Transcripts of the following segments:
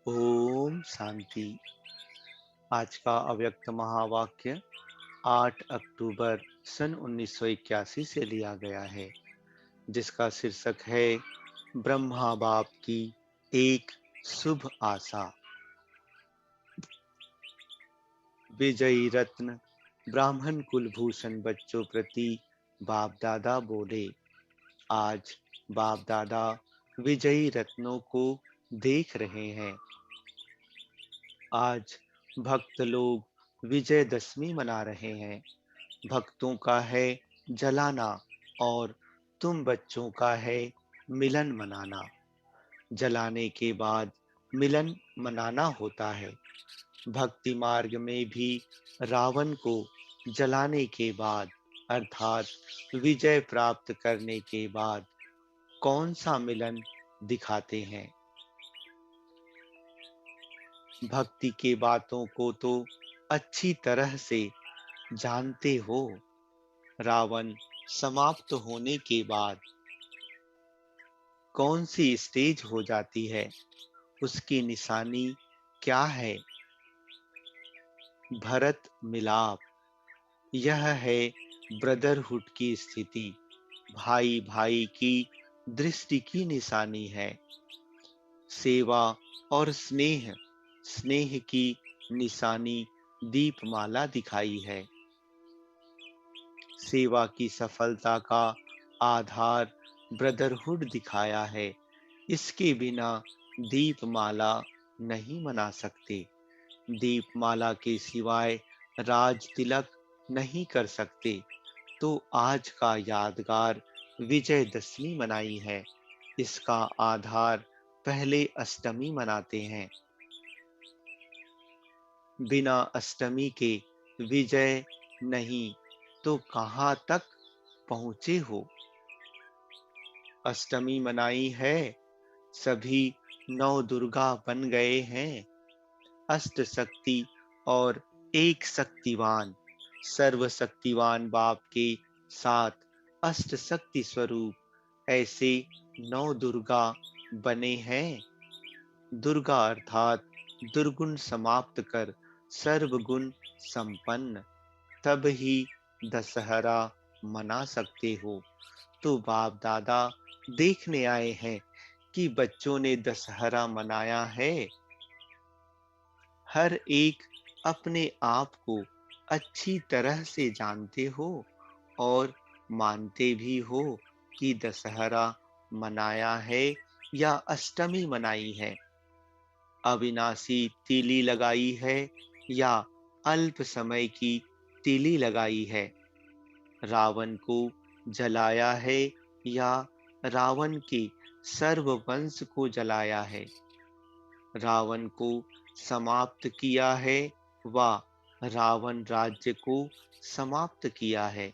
ओम शांति। आज का अव्यक्त महावाक्य 8 अक्टूबर सन 1981 से लिया गया है, जिसका शीर्षक है ब्रह्मा बाप की एक शुभ आशा। विजयी रत्न ब्राह्मण कुलभूषण बच्चों प्रति बाप दादा बोले। आज बाप दादा विजयी रत्नों को देख रहे हैं। आज भक्त लोग विजयदशमी मना रहे हैं। भक्तों का है जलाना और तुम बच्चों का है मिलन मनाना। जलाने के बाद मिलन मनाना होता है। भक्ति मार्ग में भी रावण को जलाने के बाद अर्थात विजय प्राप्त करने के बाद कौन सा मिलन दिखाते हैं। भक्ति के बातों को तो अच्छी तरह से जानते हो। रावण समाप्त होने के बाद कौन सी स्टेज हो जाती है, उसकी निशानी क्या है। भरत मिलाप, यह है ब्रदरहुड की स्थिति। भाई भाई की दृष्टि की निशानी है। सेवा और स्नेह, स्नेह की निशानी दीपमाला दिखाई है। सेवा की सफलता का आधार ब्रदरहुड दिखाया है। इसके बिना दीपमाला नहीं मना सकते। दीपमाला के सिवाय राज तिलक नहीं कर सकते। तो आज का यादगार विजयदशमी मनाई है। इसका आधार पहले अष्टमी मनाते हैं। बिना अष्टमी के विजय नहीं तो कहाँ तक पहुँचे हो। अष्टमी मनाई है, सभी नौ दुर्गा बन गए हैं। अष्ट शक्ति और एक शक्तिवान, सर्वशक्तिवान बाप के साथ अष्ट शक्ति स्वरूप ऐसे नौ दुर्गा बने हैं। दुर्गा अर्थात दुर्गुण समाप्त कर सर्वगुण संपन्न, तब ही दशहरा मना सकते हो। तो बाप दादा देखने आए हैं कि बच्चों ने दशहरा मनाया है। हर एक अपने आप को अच्छी तरह से जानते हो और मानते भी हो कि दशहरा मनाया है या अष्टमी मनाई है। अविनाशी तीली लगाई है या अल्प समय की तीली लगाई है। रावण को जलाया है या रावण के सर्व वंश को जलाया है। रावण को समाप्त किया है व रावण राज्य को समाप्त किया है।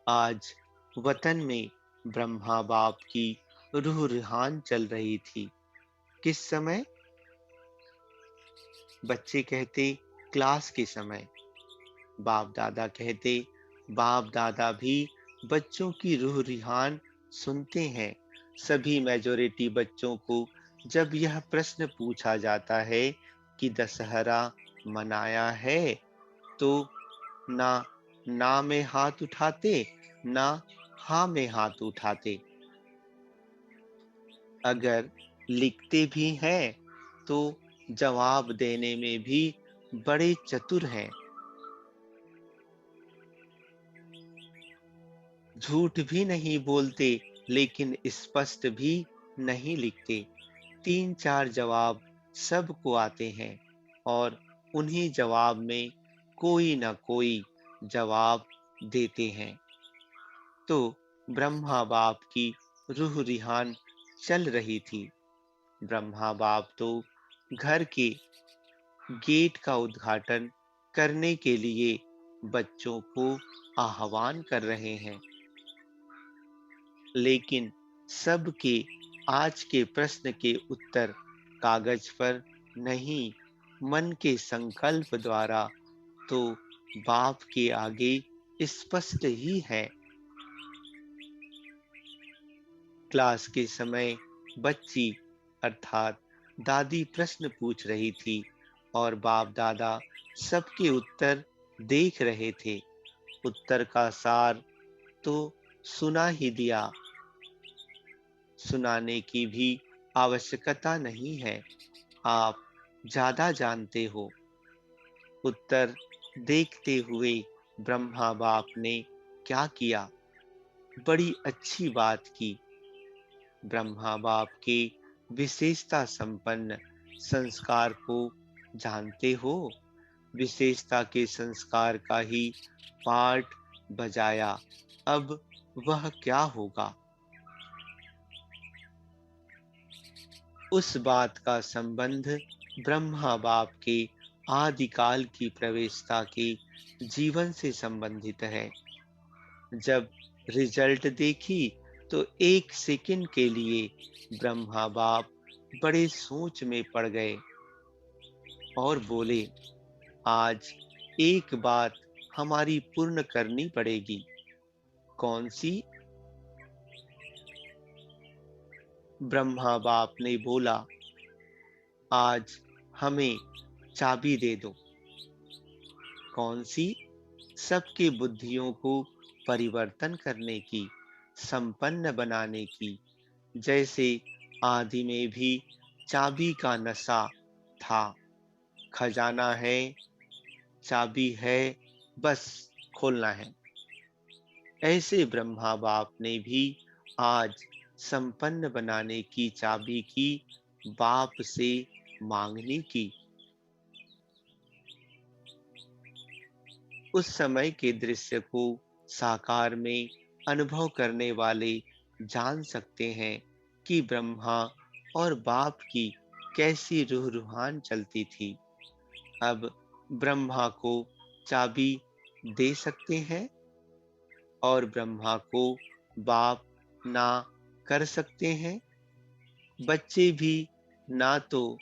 आज वतन में ब्रह्मा बाप की रूह रिहान चल रही थी। किस समय? बच्चे कहते क्लास के समय। बाप दादा कहते बाप दादा भी बच्चों की रूह रिहान सुनते हैं। सभी मेजॉरिटी बच्चों को जब यह प्रश्न पूछा जाता है कि दशहरा मनाया है, तो ना ना में हाथ उठाते, ना हाँ में हाथ उठाते। अगर लिखते भी हैं तो जवाब देने में भी बड़े चतुर हैं। झूठ भी नहीं बोलते लेकिन स्पष्ट भी नहीं लिखते। 3-4 जवाब सबको आते हैं और उन्हीं जवाब में कोई न कोई जवाब देते हैं। तो ब्रह्मा बाप की रूह रिहान चल रही थी। ब्रह्मा बाप तो घर के गेट का उद्घाटन करने के लिए बच्चों को आह्वान कर रहे हैं। लेकिन सबके आज के प्रश्न के उत्तर कागज पर नहीं, मन के संकल्प द्वारा तो बाप के आगे स्पष्ट ही है। क्लास के समय बच्ची अर्थात दादी प्रश्न पूछ रही थी और बाप दादा सबके उत्तर देख रहे थे। उत्तर का सार तो सुना ही दिया, सुनाने की भी आवश्यकता नहीं है, आप ज्यादा जानते हो। उत्तर देखते हुए ब्रह्मा बाप ने क्या किया? बड़ी अच्छी बात की। ब्रह्मा बाप के विशेषता संपन्न संस्कार को जानते हो? विशेषता के संस्कार का ही पाठ बजाया। अब वह क्या होगा? उस बात का संबंध ब्रह्मा बाप के आदिकाल की प्रवेशता के जीवन से संबंधित है। जब रिजल्ट देखी तो एक सेकंड के लिए ब्रह्मा बाप बड़े सोच में पड़ गए और बोले, आज एक बात हमारी पूर्ण करनी पड़ेगी। कौन सी? ब्रह्मा बाप ने बोला, आज हमें चाबी दे दो। कौन सी? सबके बुद्धियों को परिवर्तन करने की, संपन्न बनाने की। जैसे आदि में भी चाबी का नशा था। खजाना है, चाबी है, बस खोलना है। ऐसे ब्रह्मा बाप ने भी आज संपन्न बनाने की चाबी की बाप से मांगनी की। उस समय के दृश्य को साकार में अनुभव करने वाले जान सकते हैं कि ब्रह्मा और बाप की कैसी रूह-रुहान चलती थी। अब ब्रह्मा को चाबी दे सकते हैं और ब्रह्मा को बाप ना कर सकते हैं। बच्चे भी ना तो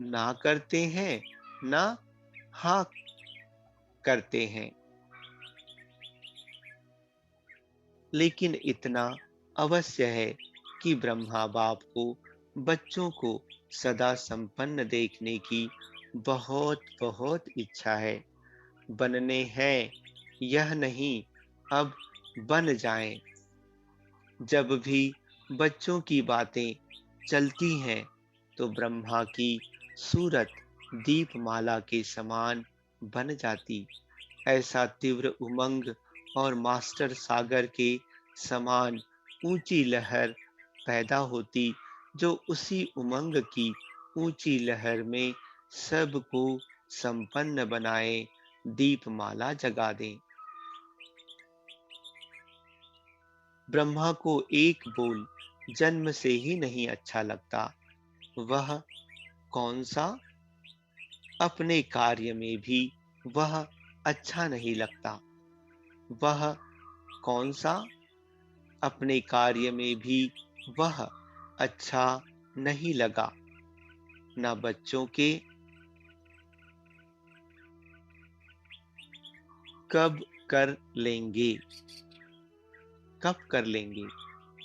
ना करते हैं, ना हाँ करते हैं। लेकिन इतना अवश्य है कि ब्रह्मा बाप को बच्चों को सदा संपन्न देखने की बहुत बहुत इच्छा है। बनने हैं, यह नहीं, अब बन जाएं। जब भी बच्चों की बातें चलती हैं तो ब्रह्मा की सूरत दीपमाला के समान बन जाती। ऐसा तीव्र उमंग और मास्टर सागर के समान ऊंची लहर पैदा होती, जो उसी उमंग की ऊंची लहर में सबको संपन्न बनाए, दीपमाला जगा दे। ब्रह्मा को एक बोल जन्म से ही नहीं अच्छा लगता। वह कौन सा? अपने कार्य में भी वह अच्छा नहीं लगता। वह कौन सा? अपने कार्य में भी वह अच्छा नहीं लगा। न बच्चों के। कब कर लेंगे? कब कर लेंगे?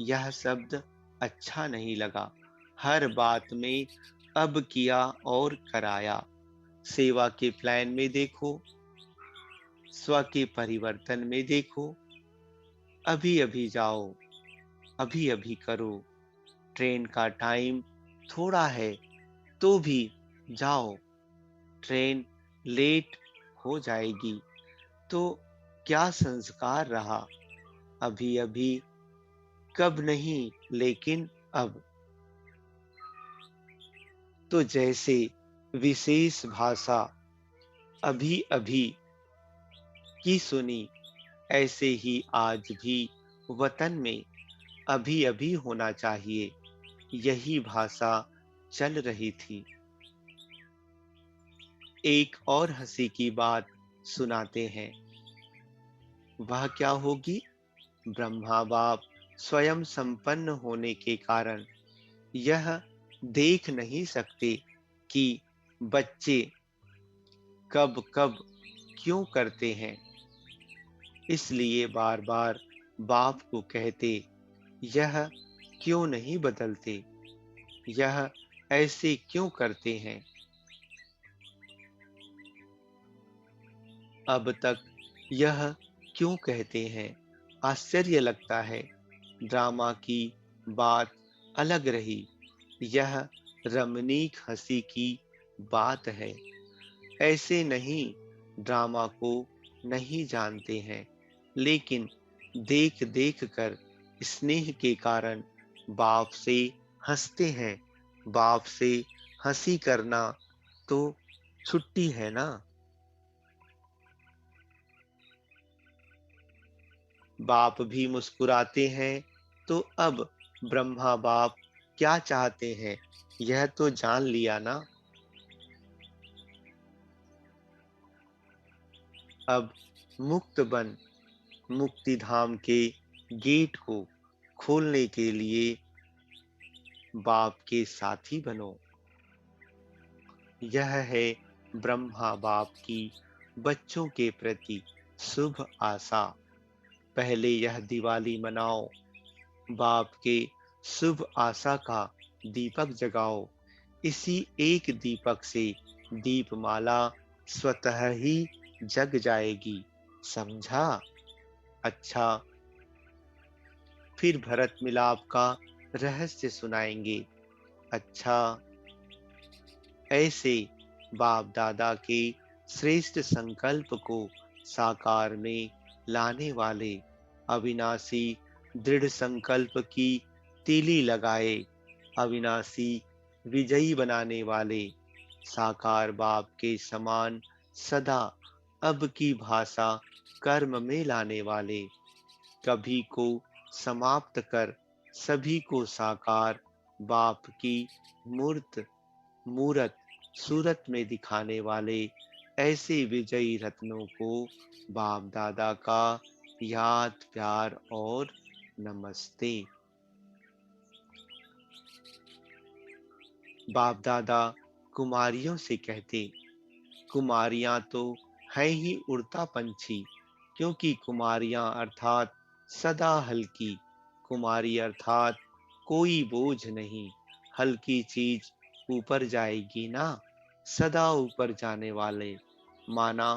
यह शब्द अच्छा नहीं लगा। हर बात में अब किया और कराया। सेवा के प्लान में देखो, स्व के परिवर्तन में देखो। अभी अभी जाओ, अभी अभी करो। ट्रेन का टाइम थोड़ा है तो भी जाओ। ट्रेन लेट हो जाएगी तो क्या संस्कार रहा? अभी अभी, कब नहीं लेकिन अब। तो जैसे विशेष भाषा अभी अभी की सुनी, ऐसे ही आज भी वतन में अभी अभी होना चाहिए। यही भाषा चल रही थी। एक और हंसी की बात सुनाते हैं। वह क्या होगी? ब्रह्मा बाप स्वयं संपन्न होने के कारण यह देख नहीं सकते कि बच्चे कब कब क्यों करते हैं। इसलिए बार बार बाप को कहते, यह क्यों नहीं बदलते? यह ऐसे क्यों करते हैं? अब तक यह क्यों कहते हैं? आश्चर्य लगता है। ड्रामा की बात अलग रही। यह रमणीक हंसी की बात है। ऐसे नहीं, ड्रामा को नहीं जानते हैं, लेकिन देख देख कर स्नेह के कारण बाप से हंसते हैं। बाप से हंसी करना तो छुट्टी है ना। बाप भी मुस्कुराते हैं, तो अब ब्रह्मा बाप क्या चाहते हैं, यह तो जान लिया ना। अब मुक्त बन, मुक्ति धाम के गेट को खोलने के लिए बाप के साथी बनो। यह है ब्रह्मा बाप की बच्चों के प्रति शुभ आशा। पहले यह दिवाली मनाओ, बाप के शुभ आशा का दीपक जगाओ। इसी एक दीपक से दीपमाला स्वतः ही जग जाएगी। समझा? अच्छा, फिर भरत मिलाप का रहस्य सुनाएंगे। अच्छा, ऐसे बाप दादा के श्रेष्ठ संकल्प को साकार में लाने वाले अविनाशी दृढ़ संकल्प की तीली लगाए, अविनाशी विजयी बनाने वाले साकार बाप के समान सदा अब की भाषा कर्म में लाने वाले, कभी को समाप्त कर सभी को साकार बाप की मूर्त मूरत सूरत में दिखाने वाले ऐसे विजयी रत्नों को बाप दादा का याद प्यार और नमस्ते। बाप दादा कुमारियों से कहते, कुमारियां तो है ही उड़ता पंछी, क्योंकि कुमारियां अर्थात सदा हल्की, कुमारी अर्थात कोई बोझ नहीं, हल्की चीज ऊपर जाएगी ना, सदा ऊपर जाने वाले, माना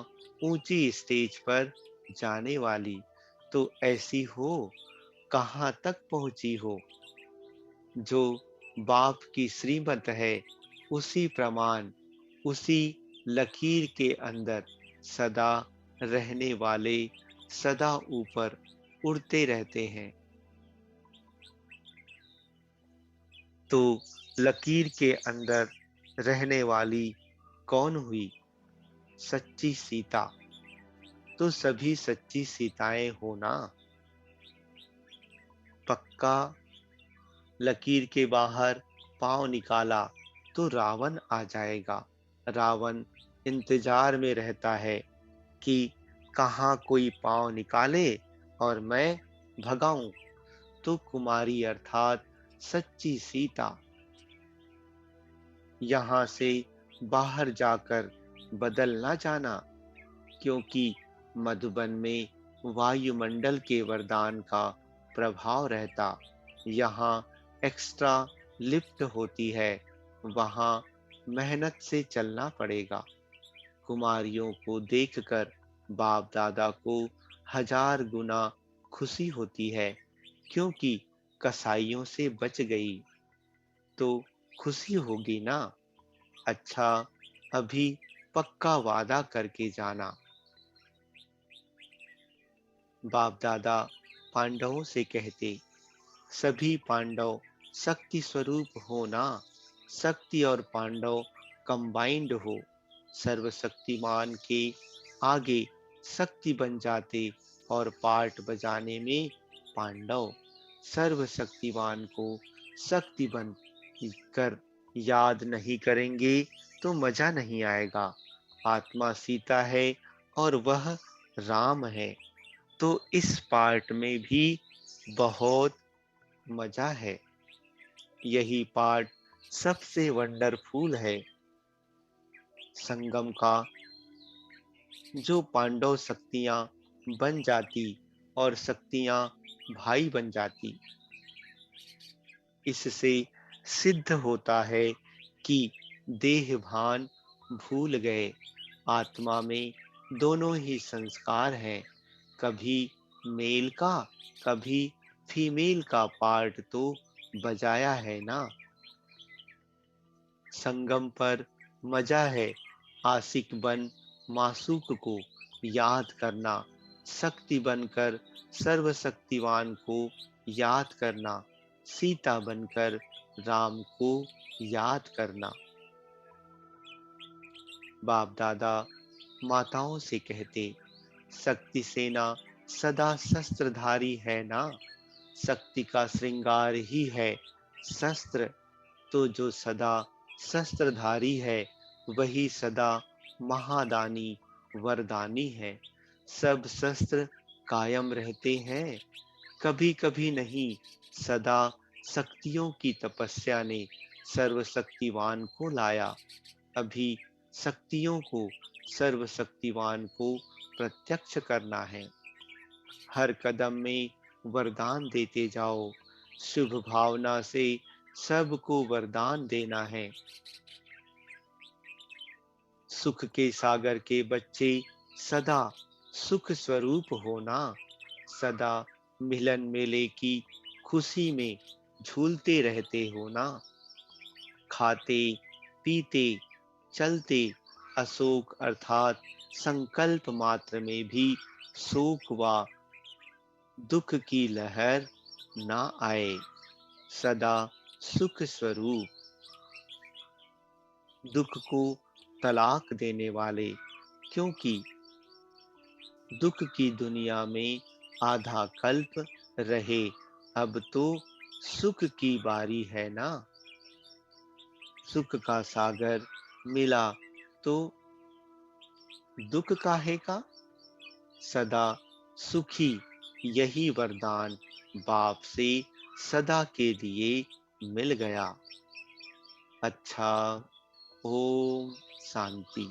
ऊंची स्टेज पर जाने वाली। तो ऐसी हो, कहाँ तक पहुंची हो, जो बाप की श्रीमत है, उसी प्रमाण, उसी लकीर के अंदर सदा रहने वाले सदा ऊपर उड़ते रहते हैं। तो लकीर के अंदर रहने वाली कौन हुई? सच्ची सीता। तो सभी सच्ची सीताएं हो ना। पक्का। लकीर के बाहर पांव निकाला तो रावण आ जाएगा। रावण इंतजार में रहता है कि कहाँ कोई पांव निकाले और मैं भगाऊं। तो कुमारी अर्थात सच्ची सीता यहाँ से बाहर जाकर बदल ना जाना, क्योंकि मधुबन में वायुमंडल के वरदान का प्रभाव रहता। यहाँ एक्स्ट्रा लिफ्ट होती है, वहाँ मेहनत से चलना पड़ेगा। कुमारियों को देखकर बाप दादा को 1000 गुना खुशी होती है, क्योंकि कसाईयों से बच गई तो खुशी होगी ना। अच्छा, अभी पक्का वादा करके जाना। बाप दादा पांडवों से कहते, सभी पांडव शक्ति स्वरूप हो ना, शक्ति और पांडव कंबाइंड हो, सर्वशक्तिमान के आगे शक्ति बन जाते और पार्ट बजाने में पांडव, सर्वशक्तिमान को शक्ति बन कर याद नहीं करेंगे तो मजा नहीं आएगा। आत्मा सीता है और वह राम है, तो इस पार्ट में भी बहुत मजा है। यही पार्ट सबसे वंडरफुल है संगम का, जो पांडव शक्तियां बन जाती और शक्तियां भाई बन जाती। इससे सिद्ध होता है कि देह भान भूल गए। आत्मा में दोनों ही संस्कार हैं, कभी मेल का, कभी फीमेल का पार्ट तो बजाया है ना। संगम पर मजा है, आशिक बन मासूक को याद करना, शक्ति बनकर सर्वशक्तिवान को याद करना, सीता बनकर राम को याद करना। बाप दादा माताओं से कहते, शक्ति सेना सदा शस्त्रधारी है ना। शक्ति का श्रृंगार ही है शस्त्र, तो जो सदा शस्त्रधारी है वही सदा महादानी वरदानी है। सब शस्त्र कायम रहते हैं, कभी कभी नहीं, सदा शक्तियों की तपस्या ने सर्वशक्तिवान को लाया। अभी शक्तियों को सर्वशक्तिवान को प्रत्यक्ष करना है। हर कदम में वरदान देते जाओ, शुभ भावना से सबको वरदान देना है। सुख के सागर के बच्चे सदा सुख स्वरूप होना, सदा मिलन मेले की खुशी में झूलते रहते हो ना। खाते पीते चलते अशोक अर्थात संकल्प मात्र में भी शोक व दुख की लहर ना आए। सदा सुख स्वरूप, दुख को तलाक देने वाले, क्योंकि दुख की दुनिया में आधा कल्प रहे, अब तो सुख की बारी है ना। सुख का सागर मिला तो दुख काहे का, सदा सुखी, यही वरदान बाप से सदा के लिए मिल गया। अच्छा, ओम शांति।